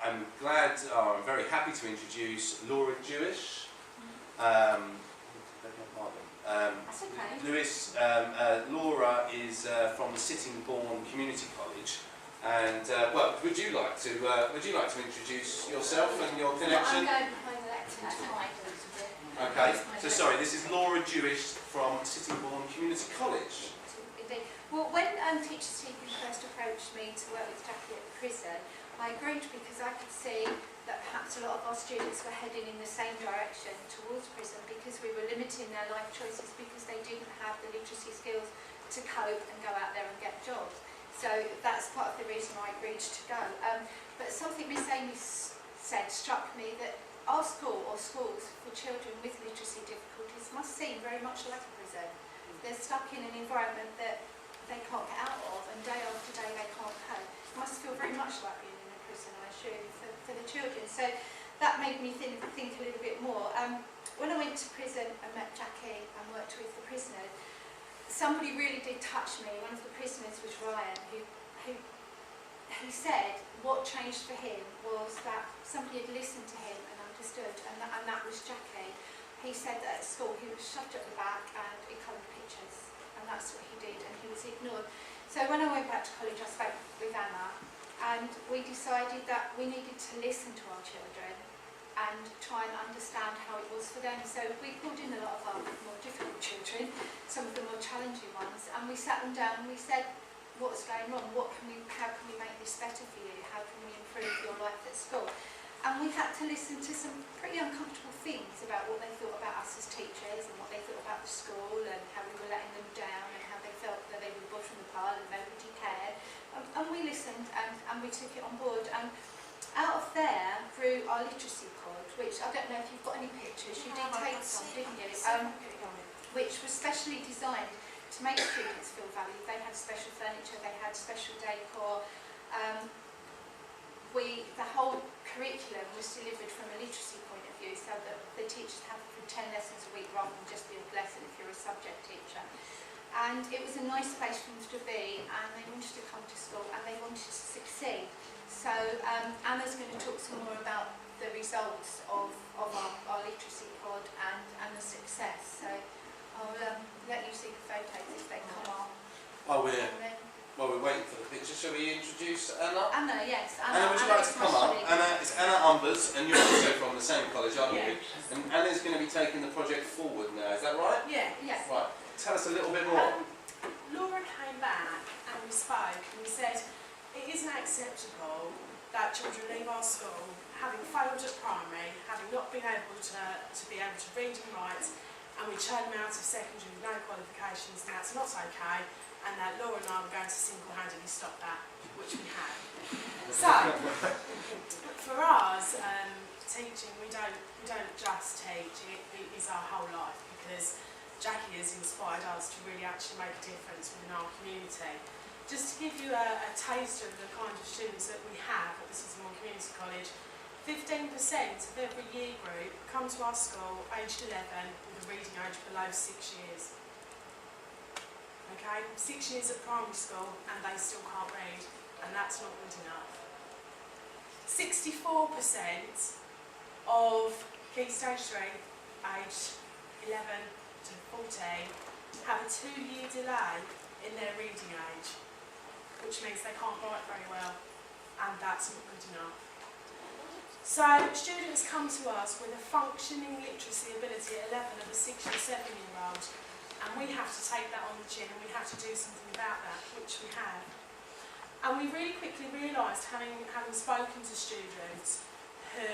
I'm very happy to introduce Laura Jewish. That's okay. Laura is from the Sittingbourne Community College, and well, would you like to introduce yourself and your connection? I'm going behind the lectern. That's fine. Okay. So sorry, this is Laura Jewish from Sittingbourne Community College. Indeed. Well, when Teachers Teaching first approached me to work with Jackie at the prison, I agreed because I could see that perhaps a lot of our students were heading in the same direction towards prison because we were limiting their life choices because they didn't have the literacy skills to cope and go out there and get jobs. So that's part of the reason I agreed to go. But something Miss Amey said struck me, that our school or schools for children with literacy difficulties must seem very much like a prison. They're stuck in an environment that they can't get out of, and day after day they can't cope. It must feel very much like being in a prison, I assure you, for the children. So that made me think a little bit more. When I went to prison and met Jackie and worked with the prisoners, somebody really did touch me. One of the prisoners was Ryan, who said what changed for him was that somebody had listened to him and understood, and that was Jackie. He said that at school he was shoved at the back and he coloured pictures, and that's what he did, and he was ignored. So when I went back to college, I spoke with Anna, and we decided that we needed to listen to our children and try and understand how it was for them. So we called in a lot of our more difficult children, some of the more challenging ones, and we sat them down and we said, what's going on? How can we make this better for you? How can we improve your life at school? And we had to listen to some pretty uncomfortable things about what they thought about us as teachers and what they thought about the school and how we were letting them down and how they felt that they were bottom of the pile and nobody cared. And we listened and we took it on board. And out of there grew our literacy pod, which I don't know if you've got any pictures. You did take some, didn't you? Which was specially designed to make students feel valued. They had special furniture, they had special decor. The whole curriculum was delivered from a literacy point of view, so that the teachers have 10 lessons a week rather than just the odd lesson if you're a subject teacher. And it was a nice place for them to be, and they wanted to come to school and they wanted to succeed. So Anna's going to talk some more about the results of our literacy pod and the success. So I'll let you see the photos if they come on. While we're waiting for the picture, shall we introduce Anna? Anna, yes. Anna, would you like to come up? It's Anna Umbers, and you're also from the same college, aren't you? And Anna's going to be taking the project forward now, is that right? Yeah. Yes. Right. Tell us a little bit more. Laura came back and we spoke and we said it isn't acceptable that children leave our school having failed at primary, having not been able to read and write, and we churn them out of secondary with no qualifications, and that's not okay. And that Laura and I were going to single-handedly stop that, which we have. So, for us, teaching, we don't just teach, it is our whole life, because Jackie has inspired us to really actually make a difference within our community. Just to give you a taste of the kind of students that we have at the Sittingbourne Community College, 15% of every year group come to our school aged 11 with a reading age below 6 years. Okay, 6 years at primary school and they still can't read, and that's not good enough. 64% of Key Stage 3, aged 11 to 14, have a 2-year delay in their reading age, which means they can't write very well, and that's not good enough. So students come to us with a functioning literacy ability at 11 of a 6 or 7-year-old, and we have to take that on the chin and we have to do something about that, which we have. And we really quickly realised, having spoken to students who,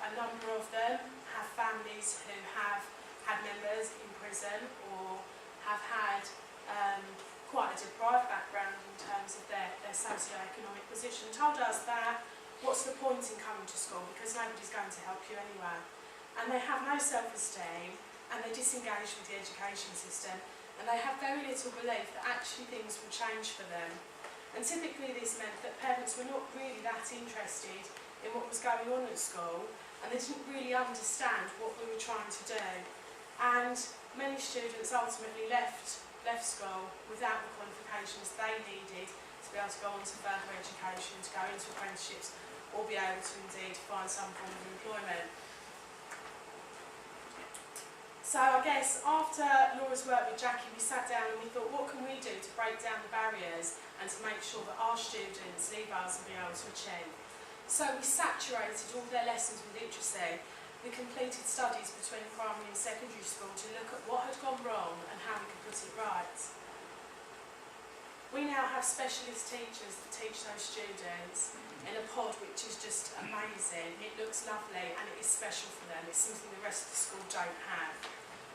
a number of them, have families who have had members in prison or have had quite a deprived background in terms of their socio-economic position, told us that what's the point in coming to school, because nobody's going to help you anyway. And they have no self-esteem, and they disengage with the education system, and they have very little belief that actually things will change for them. And typically this meant that parents were not really that interested in what was going on at school, and they didn't really understand what we were trying to do. And many students ultimately left school without the qualifications they needed to be able to go on to further education, to go into apprenticeships, or be able to indeed find some form of employment. So I guess after Laura's work with Jackie, we sat down and we thought, what can we do to break down the barriers and to make sure that our students leave us and be able to achieve? So we saturated all their lessons with literacy. We completed studies between primary and secondary school to look at what had gone wrong and how we could put it right. We now have specialist teachers that teach those students in a pod which is just amazing. It looks lovely and it is special for them. It's something the rest of the school don't have.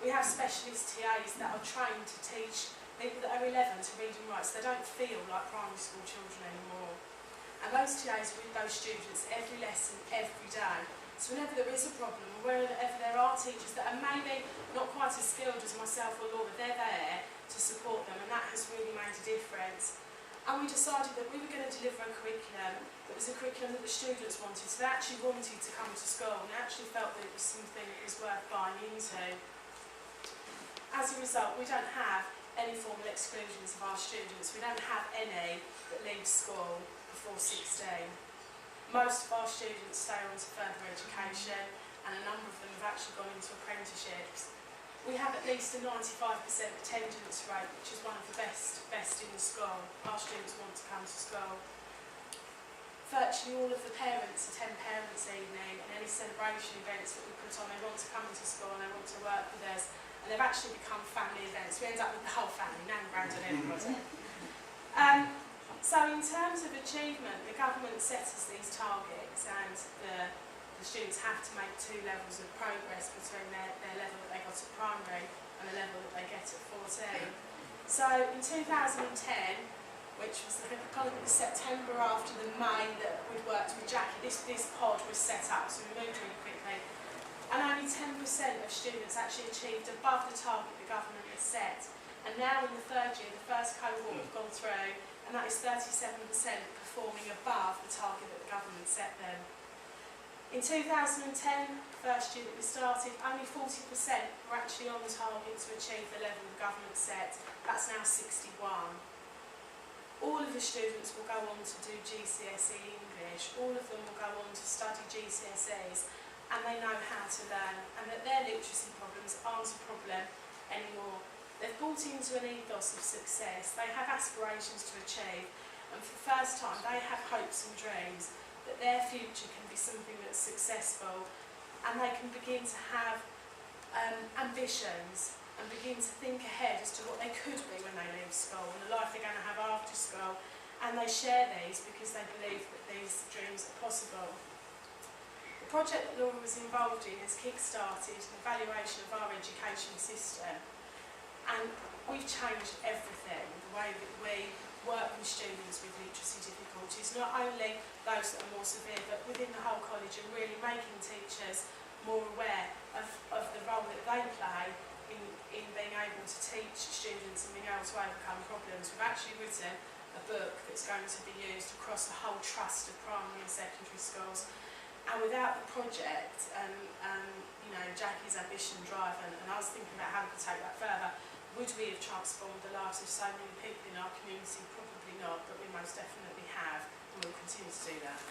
We have specialist TAs that are trained to teach people that are 11 to read and write, so they don't feel like primary school children anymore. And those TAs are with those students every lesson, every day. So whenever there is a problem, or wherever there are teachers that are maybe not quite as skilled as myself or Laura, they're there to support them, and that has really made a difference. And we decided that we were going to deliver a curriculum that was a curriculum that the students wanted. So they actually wanted to come to school, and they actually felt that it was something that was worth buying into. As a result, we don't have any formal exclusions of our students. We don't have any that leave school before 16. Most of our students stay on to further education, and a number of them have actually gone into apprenticeships. We have at least a 95% attendance rate, which is one of the best in the school. Our students want to come to school. Virtually all of the parents attend parents' evening and any celebration events that we put on. They want to come into school and they want to work with us, and they've actually become family events. We end up with the whole family, nan, grand and everybody. So in terms of achievement, the government sets us these targets, and the students have to make 2 levels of progress between their level that they got at primary and the level that they get at 14. So in 2010, which was kind of the September after the May that we'd worked with Jackie, this pod was set up, so we moved really quickly. And only 10% of students actually achieved above the target the government had set. And now in the 3rd year, the first cohort have gone through, and that is 37% performing above the target that the government set them. In 2010, first year that we started, only 40% were actually on target to achieve the level the government set. That's now 61. All of the students will go on to do GCSE English. All of them will go on to study GCSEs, and they know how to learn, and that their literacy problems aren't a problem anymore. They've bought into an ethos of success. They have aspirations to achieve, and for the first time they have hopes and dreams that their future can be something that's successful, and they can begin to have ambitions and begin to think ahead as to what they could be when they leave school and the life they're going to have after school, and they share these because they believe that these dreams are possible. The project that Laura was involved in has kick-started an evaluation of our education system. And we've changed everything, the way that we work with students with literacy difficulties, not only those that are more severe, but within the whole college, and really making teachers more aware of the role that they play in being able to teach students and being able to overcome problems. We've actually written a book that's going to be used across the whole trust of primary and secondary schools. And without the project, you know, Jackie's ambition, drive, and I was thinking about how we could take that further, would we have transformed the lives of so many people in our community? Probably not, but we most definitely have, and we'll continue to do that.